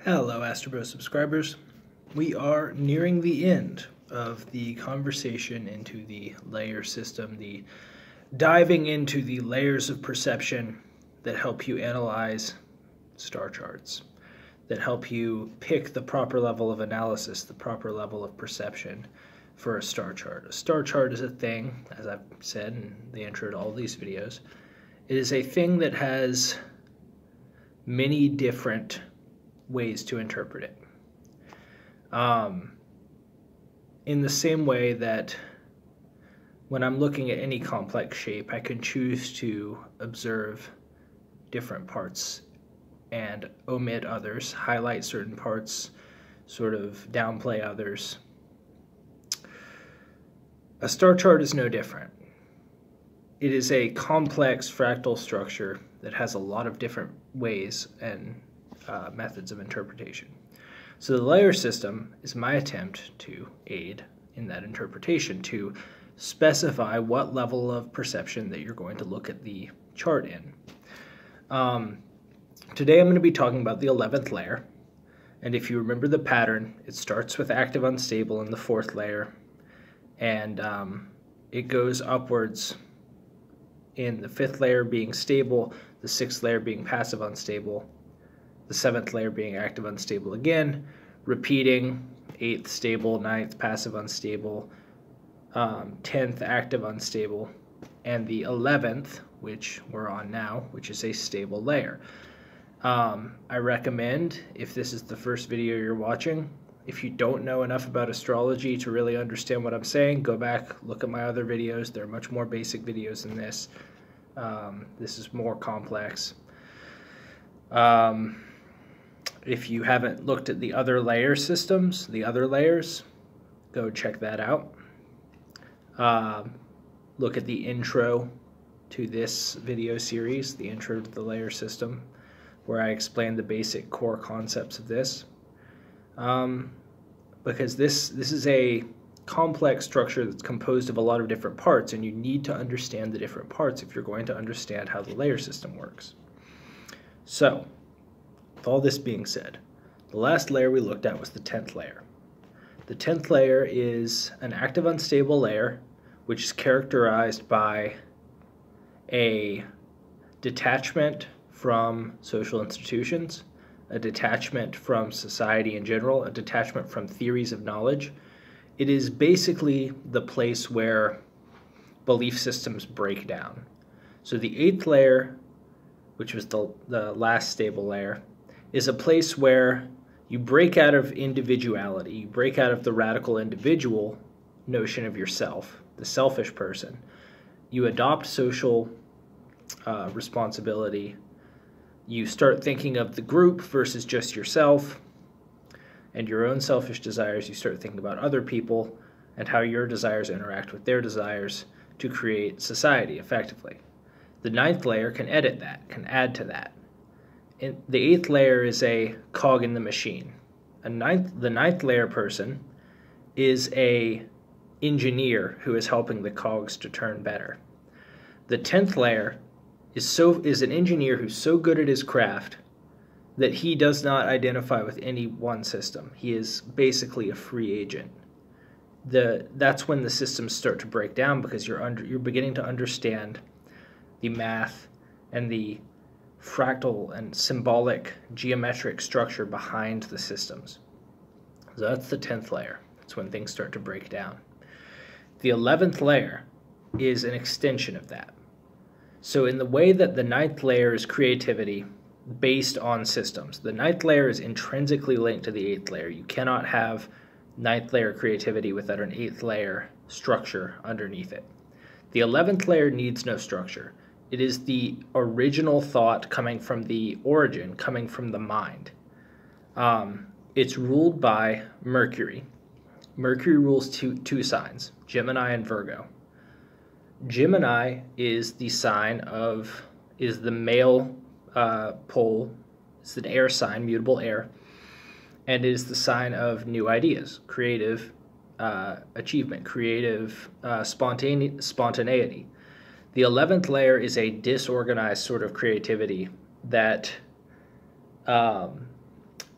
Hello, Astrobro subscribers. We are nearing the end of the conversation into the layer system, the diving into the layers of perception that help you analyze star charts, that help you pick the proper level of analysis, the proper level of perception for a star chart. A star chart is a thing, as I've said in the intro to all these videos. It is a thing that has many different ways to interpret it. In the same way that when I'm looking at any complex shape, I can choose to observe different parts and omit others, highlight certain parts, sort of downplay others. A star chart is no different. It is a complex fractal structure that has a lot of different ways and methods of interpretation. So the layer system is my attempt to aid in that interpretation, to specify what level of perception that you're going to look at the chart in. Today I'm going to be talking about the 11th layer, and if you remember the pattern, it starts with active unstable in the 4th layer, and it goes upwards in the 5th layer being stable, the 6th layer being passive unstable, the 7th layer being active unstable again, repeating 8th stable, 9th passive unstable, 10th active unstable, and the 11th, which we're on now, which is a stable layer. I recommend, if this is the first video you're watching, if you don't know enough about astrology to really understand what I'm saying, go back, look at my other videos. They're much more basic videos than this. This is more complex. If you haven't looked at the other layer systems, the other layers, go check that out. Look at the intro to this video series, the intro to the layer system, where I explain the basic core concepts of this. Because this is a complex structure that's composed of a lot of different parts, and you need to understand the different parts if you're going to understand how the layer system works. So, with all this being said, the last layer we looked at was the 10th layer. The 10th layer is an active unstable layer, which is characterized by a detachment from social institutions, a detachment from society in general, a detachment from theories of knowledge. It is basically the place where belief systems break down. So the 8th layer, which was the last stable layer, is a place where you break out of individuality, you break out of the radical individual notion of yourself, the selfish person. You adopt social responsibility. You start thinking of the group versus just yourself and your own selfish desires. You start thinking about other people and how your desires interact with their desires to create society effectively. The 9th layer can edit that, can add to that. The 8th layer is a cog in the machine. The 9th layer person is a engineer who is helping the cogs to turn better. The 10th layer is an engineer who's so good at his craft that he does not identify with any one system. He is basically a free agent. That's when the systems start to break down, because you're beginning to understand the math and the fractal and symbolic geometric structure behind the systems. So that's the 10th layer. That's when things start to break down. The 11th layer is an extension of that. So in the way that the 9th layer is creativity based on systems, the 9th layer is intrinsically linked to the 8th layer. You cannot have 9th layer creativity without an 8th layer structure underneath it. The 11th layer needs no structure. It is the original thought coming from the origin, coming from the mind. It's ruled by Mercury. Mercury rules two signs, Gemini and Virgo. Gemini is the male pole. It's an air sign, mutable air, and is the sign of new ideas, creative achievement, creative spontaneity. The 11th layer is a disorganized sort of creativity that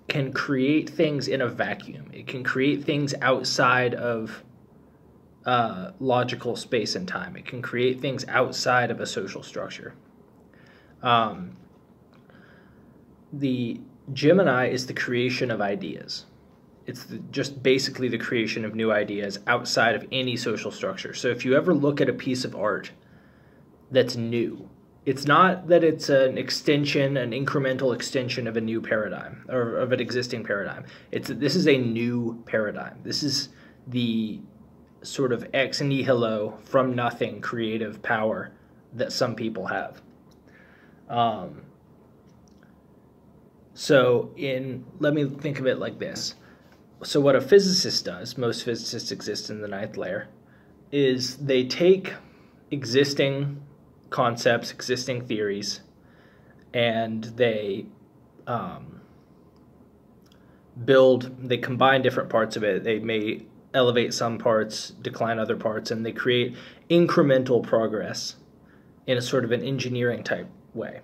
can create things in a vacuum. It can create things outside of logical space and time. It can create things outside of a social structure. The Gemini is the creation of ideas. It's just basically the creation of new ideas outside of any social structure. So if you ever look at a piece of art that's new, it's not that it's an extension, an incremental extension of a new paradigm or of an existing paradigm. This is a new paradigm. This is the sort of ex nihilo, from nothing creative power that some people have. Let me think of it like this. So what a physicist does, most physicists exist in the ninth layer, is they take existing concepts, existing theories, and they they combine different parts of it. They may elevate some parts, decline other parts, and they create incremental progress in a sort of an engineering type way.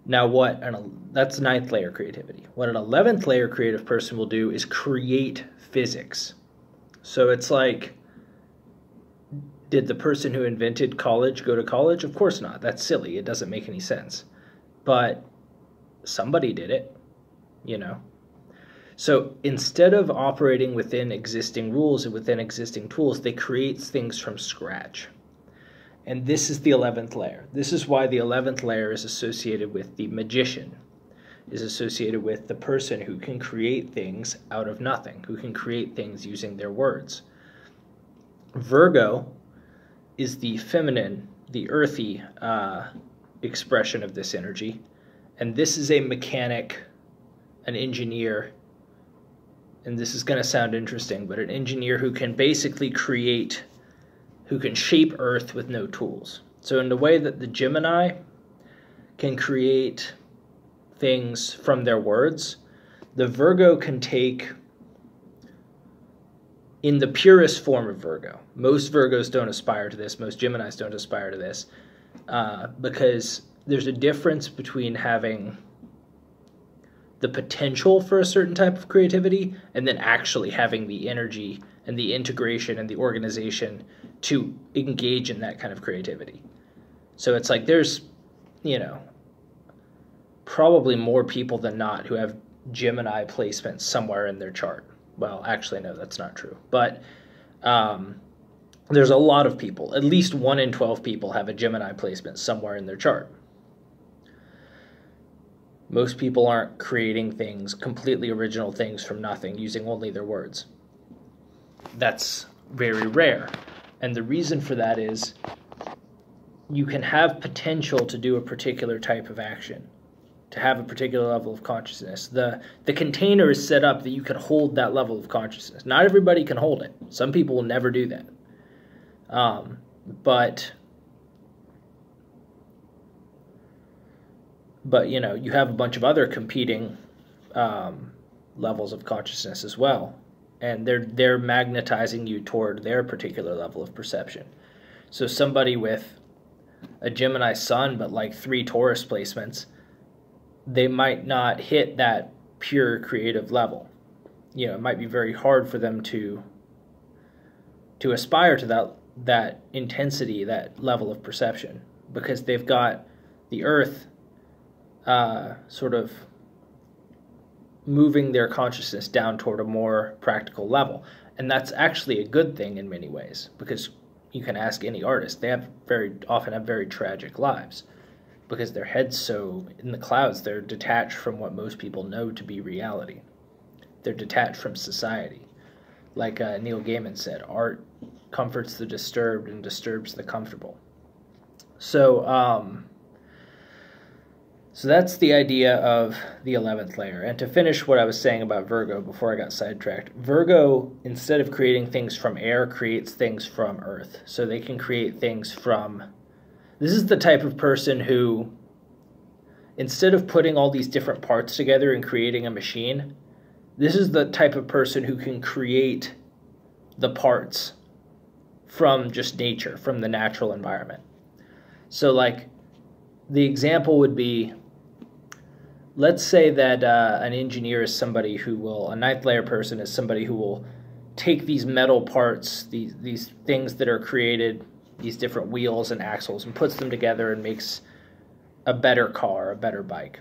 Now, that's ninth layer creativity. What an 11th layer creative person will do is create physics. So it's like, did the person who invented college go to college? Of course not. That's silly. It doesn't make any sense. But somebody did it, you know. So instead of operating within existing rules and within existing tools, they create things from scratch. And this is the 11th layer. This is why the 11th layer is associated with the magician, is associated with the person who can create things out of nothing, who can create things using their words. Virgo is the feminine, the earthy expression of this energy. And this is a mechanic, an engineer, and this is going to sound interesting, but an engineer who can basically create, who can shape Earth with no tools. So in the way that the Gemini can create things from their words, the Virgo can take, in the purest form of Virgo. Most Virgos don't aspire to this. Most Geminis don't aspire to this, because there's a difference between having the potential for a certain type of creativity and then actually having the energy and the integration and the organization to engage in that kind of creativity. So it's like there's, probably more people than not who have Gemini placements somewhere in their chart. Well, actually, no, that's not true. But there's a lot of people, at least 1 in 12 people have a Gemini placement somewhere in their chart. Most people aren't creating things, completely original things from nothing, using only their words. That's very rare. And the reason for that is you can have potential to do a particular type of action, to have a particular level of consciousness. The container is set up that you can hold that level of consciousness. Not everybody can hold it. Some people will never do that. But you have a bunch of other competing levels of consciousness as well, and they're magnetizing you toward their particular level of perception. So somebody with a Gemini sun but like 3 Taurus placements, they might not hit that pure creative level. It might be very hard for them to aspire to that intensity, that level of perception, because they've got the earth sort of moving their consciousness down toward a more practical level. And that's actually a good thing in many ways, because you can ask any artist, they very often have very tragic lives, because their head's so in the clouds, they're detached from what most people know to be reality. They're detached from society. Like Neil Gaiman said, art comforts the disturbed and disturbs the comfortable. So that's the idea of the 11th layer. And to finish what I was saying about Virgo before I got sidetracked, Virgo, instead of creating things from air, creates things from earth. So they can create things from... This is the type of person who, instead of putting all these different parts together and creating a machine, this is the type of person who can create the parts from just nature, from the natural environment. So like, the example would be, let's say that an engineer is somebody who will, a ninth layer person is somebody who will take these metal parts, these things that are created, these different wheels and axles, and puts them together and makes a better car, a better bike.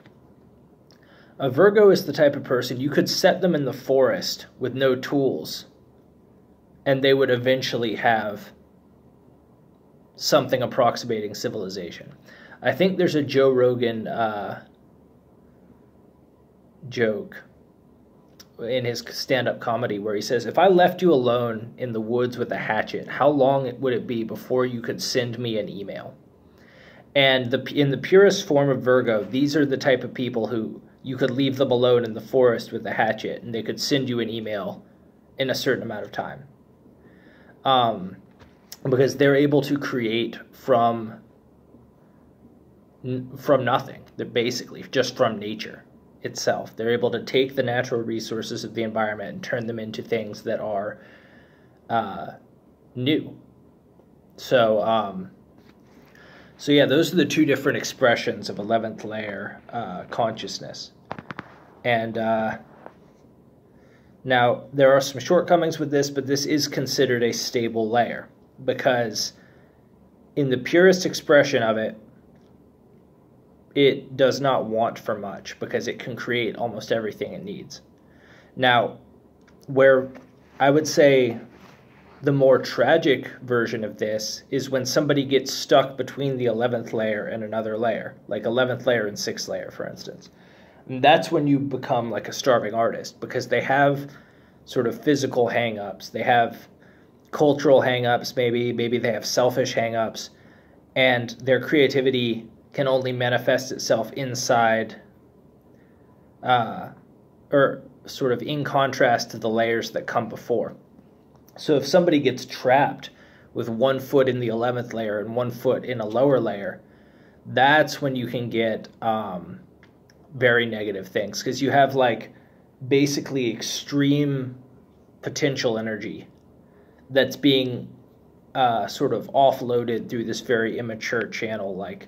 A Virgo is the type of person you could set them in the forest with no tools, and they would eventually have something approximating civilization. I think there's a Joe Rogan joke in his stand-up comedy where he says, if I left you alone in the woods with a hatchet, how long would it be before you could send me an email? And in the purest form of Virgo, these are the type of people who you could leave them alone in the forest with a hatchet and they could send you an email in a certain amount of time. Because they're able to create from nothing. They're basically just from nature itself. They're able to take the natural resources of the environment and turn them into things that are new. So yeah, those are the two different expressions of 11th layer consciousness. And now, there are some shortcomings with this, but this is considered a stable layer, because in the purest expression of it, it does not want for much, because it can create almost everything it needs. Now, where I would say the more tragic version of this is when somebody gets stuck between the 11th layer and another layer, like 11th layer and 6th layer, for instance. And that's when you become like a starving artist, because they have sort of physical hang-ups. They have cultural hang-ups, maybe they have selfish hang-ups, and their creativity can only manifest itself inside, or sort of in contrast to the layers that come before. So if somebody gets trapped with 1 foot in the 11th layer and 1 foot in a lower layer, that's when you can get very negative things, because you have like basically extreme potential energy that's being sort of offloaded through this very immature channel. Like,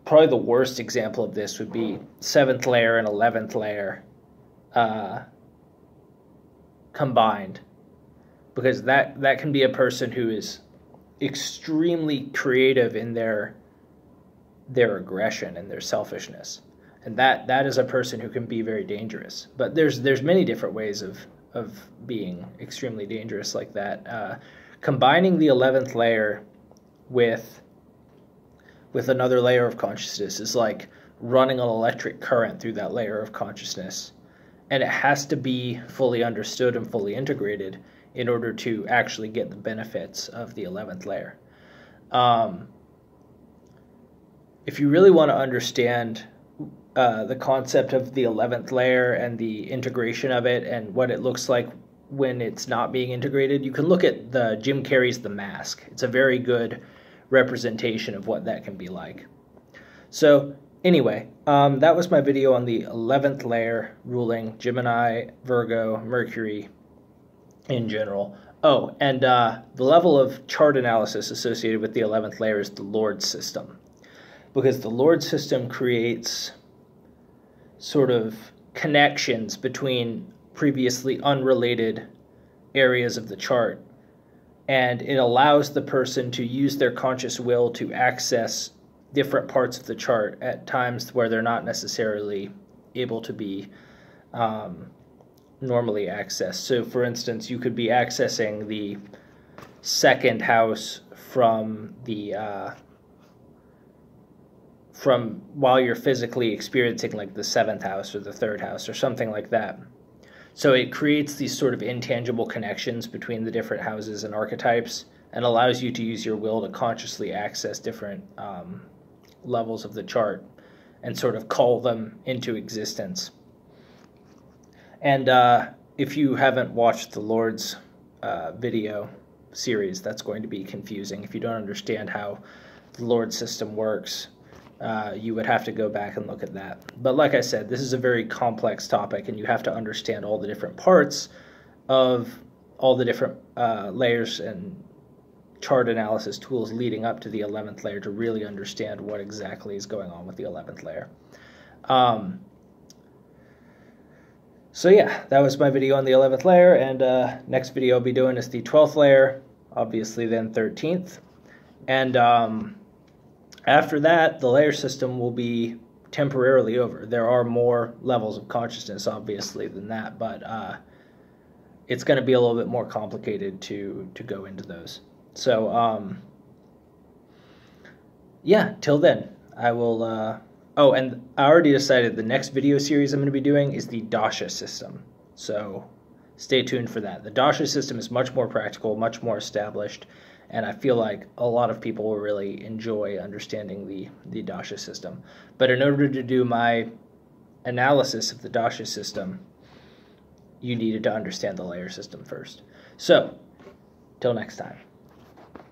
probably the worst example of this would be 7th layer and 11th layer combined, because that can be a person who is extremely creative in their aggression and their selfishness. And that is a person who can be very dangerous. But there's many different ways of being extremely dangerous like that. Combining the 11th layer with another layer of consciousness is like running an electric current through that layer of consciousness. And it has to be fully understood and fully integrated in order to actually get the benefits of the 11th layer. If you really want to understand the concept of the 11th layer and the integration of it and what it looks like when it's not being integrated, you can look at Jim Carrey's The Mask. It's a very good representation of what that can be like. So anyway, that was my video on the 11th layer ruling Gemini, Virgo, Mercury in general. Oh, and the level of chart analysis associated with the 11th layer is the Lord system, because the Lord system creates sort of connections between previously unrelated areas of the chart, and it allows the person to use their conscious will to access different parts of the chart at times where they're not necessarily able to be normally accessed. So for instance, you could be accessing the 2nd house from while you're physically experiencing like the 7th house or the 3rd house or something like that. So it creates these sort of intangible connections between the different houses and archetypes, and allows you to use your will to consciously access different levels of the chart and sort of call them into existence. And if you haven't watched the Lord's video series, that's going to be confusing. If you don't understand how the Lord system works, you would have to go back and look at that. But like I said, this is a very complex topic, and you have to understand all the different parts of all the different layers and chart analysis tools leading up to the 11th layer to really understand what exactly is going on with the 11th layer. So yeah, that was my video on the 11th layer, and next video I'll be doing is the 12th layer, obviously then 13th. And after that, the layer system will be temporarily over. There are more levels of consciousness, obviously, than that, but it's going to be a little bit more complicated to go into those. So, yeah, till then, I will... oh, and I already decided the next video series I'm going to be doing is the Dasha system. So stay tuned for that. The Dasha system is much more practical, much more established, and I feel like a lot of people will really enjoy understanding the Dasha system. But in order to do my analysis of the Dasha system, you needed to understand the layer system first. So, till next time.